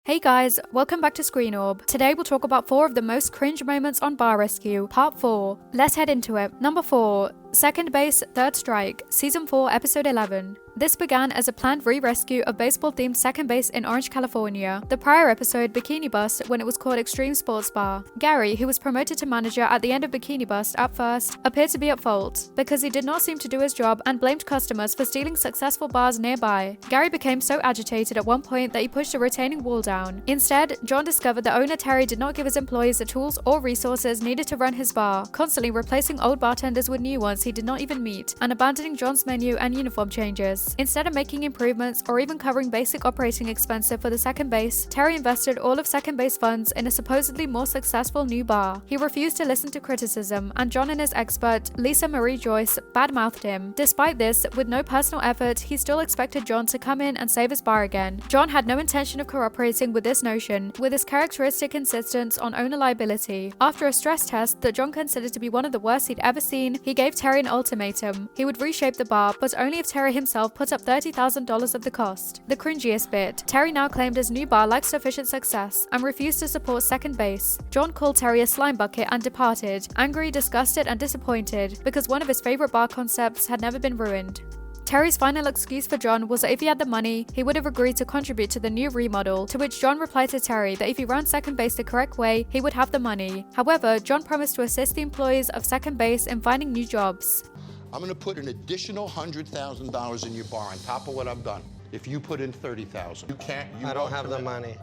Hey guys, welcome back to Screen Orb. Today we'll talk about 4 of the most cringe moments on Bar Rescue, Part 4. Let's head into it. Number 4. Second Base, Third Strike, Season 4, Episode 11. This began as a planned re-rescue of baseball-themed second base in Orange, California. The prior episode, Bikini Bust, when it was called Extreme Sports Bar. Gary, who was promoted to manager at the end of Bikini Bust at first, appeared to be at fault because he did not seem to do his job and blamed customers for stealing successful bars nearby. Gary became so agitated at one point that he pushed a retaining wall down. Instead, John discovered that owner Terry did not give his employees the tools or resources needed to run his bar, constantly replacing old bartenders with new ones he did not even meet, and abandoning John's menu and uniform changes. Instead of making improvements or even covering basic operating expenses for the second base, Terry invested all of second base funds in a supposedly more successful new bar. He refused to listen to criticism, and John and his expert, Lisa Marie Joyce, badmouthed him. Despite this, with no personal effort, he still expected John to come in and save his bar again. John had no intention of cooperating with this notion, with his characteristic insistence on owner liability. After a stress test that John considered to be one of the worst he'd ever seen, he gave Terry an ultimatum. He would reshape the bar, but only if Terry himself put up $30,000 of the cost. The cringiest bit, Terry now claimed his new bar lacked sufficient success and refused to support second base. John called Terry a slime bucket and departed, angry, disgusted, and disappointed because one of his favorite bar concepts had never been ruined. Terry's final excuse for John was that if he had the money, he would have agreed to contribute to the new remodel, to which John replied to Terry that if he ran second base the correct way, he would have the money. However, John promised to assist the employees of second base in finding new jobs. I'm going to put an additional $100,000 in your bar on top of what I've done. If you put in $30,000, you can't. I don't have the money.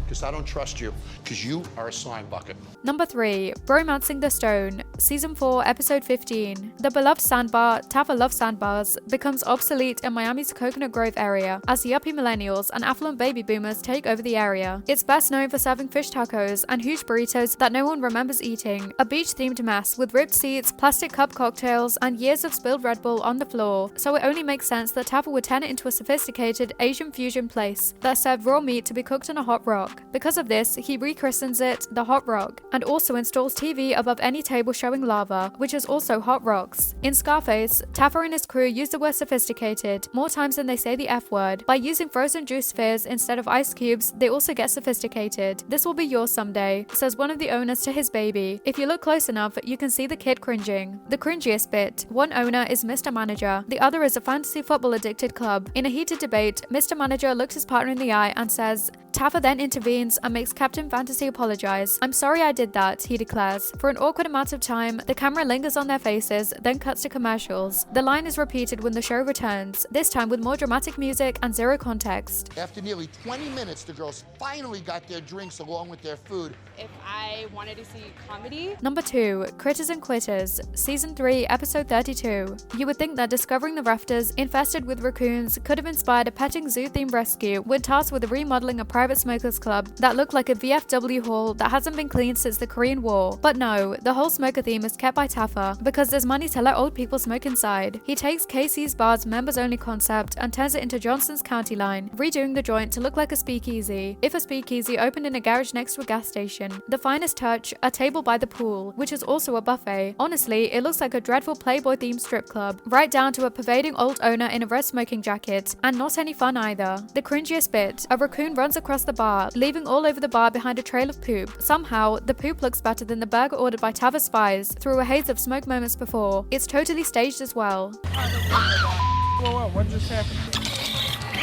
Because I don't trust you, because you are a slime bucket. Number 3. Bromancing the Stone, Season 4, Episode 15. The beloved sandbar, Taffa Loves Sandbars, becomes obsolete in Miami's Coconut Grove area as the yuppie millennials and affluent baby boomers take over the area. It's best known for serving fish tacos and huge burritos that no one remembers eating, a beach-themed mess with ripped seats, plastic cup cocktails, and years of spilled Red Bull on the floor, so it only makes sense that Taffa would turn it into a sophisticated Asian fusion place that served raw meat to be cooked on a hot rock. Because of this, he rechristens it the Hot Rock, and also installs TV above any table showing lava, which is also hot rocks. In Scarface, Taffa and his crew use the word sophisticated more times than they say the F word. By using frozen juice spheres instead of ice cubes, they also get sophisticated. This will be yours someday, says one of the owners to his baby. If you look close enough, you can see the kid cringing. The cringiest bit, one owner is Mr. Manager, the other is a fantasy football addicted club. In a heated debate, Mr. Manager looks his partner in the eye and says, Taffa then intervenes and makes Captain Fantasy apologize. I'm sorry I did that, he declares. For an awkward amount of time, the camera lingers on their faces, then cuts to commercials. The line is repeated when the show returns, this time with more dramatic music and zero context. After nearly 20 minutes, the girls finally got their drinks along with their food. If I wanted to see comedy. Number 2. Critters and Quitters, Season 3, Episode 32. You would think that discovering the rafters infested with raccoons could have inspired a petting zoo-themed rescue when tasked with remodeling a private smokers club that looked like a VFW hall that hasn't been cleaned since the Korean War. But no, the whole smoker theme is kept by Taffa because there's money to let old people smoke inside. He takes KC's Bar's members-only concept and turns it into Johnson's County line, redoing the joint to look like a speakeasy, if a speakeasy opened in a garage next to a gas station. The finest touch, a table by the pool, which is also a buffet. Honestly, it looks like a dreadful Playboy-themed strip club, right down to a pervading old owner in a red smoking jacket, and not any fun either. The cringiest bit, a raccoon runs across the bar, leaving all over the bar behind a trail of poop. Somehow, the poop looks better than the burger ordered by Taffa's spies through a haze of smoke moments before. It's totally staged as well. Whoa, what just happened?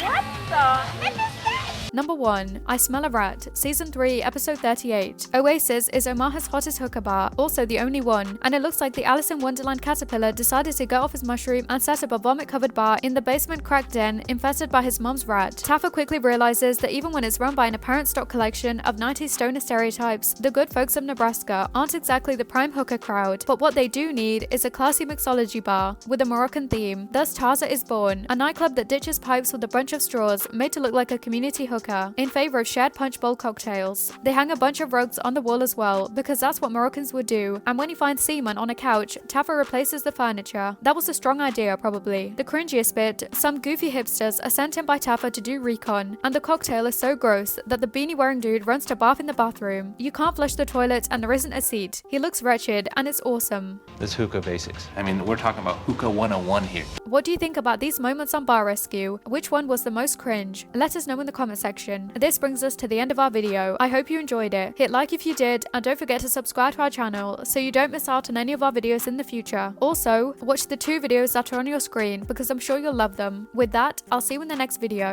What the heck is that? Number 1. I Smell a Rat, Season 3, Episode 38. Oasis is Omaha's hottest hooker bar, also the only one, and it looks like the Alice in Wonderland caterpillar decided to get off his mushroom and set up a vomit-covered bar in the basement crack den infested by his mom's rat. Taffa quickly realizes that even when it's run by an apparent stock collection of 90s stoner stereotypes, the good folks of Nebraska aren't exactly the prime hooker crowd, but what they do need is a classy mixology bar with a Moroccan theme. Thus Taza is born, a nightclub that ditches pipes with a bunch of straws made to look like a community hooker in favor of shared punch bowl cocktails. They hang a bunch of rugs on the wall as well, because that's what Moroccans would do, and when he finds semen on a couch, Taffa replaces the furniture. That was a strong idea, probably. The cringiest bit, some goofy hipsters are sent in by Taffa to do recon, and the cocktail is so gross that the beanie-wearing dude runs to bath in the bathroom. You can't flush the toilet and there isn't a seat. He looks wretched, and it's awesome. This hookah basics. I mean, we're talking about hookah 101 here. What do you think about these moments on Bar Rescue? Which one was the most cringe? Let us know in the comment section section. This brings us to the end of our video. I hope you enjoyed it. Hit like if you did, and don't forget to subscribe to our channel so you don't miss out on any of our videos in the future. Also, watch the 2 videos that are on your screen because I'm sure you'll love them. With that, I'll see you in the next video.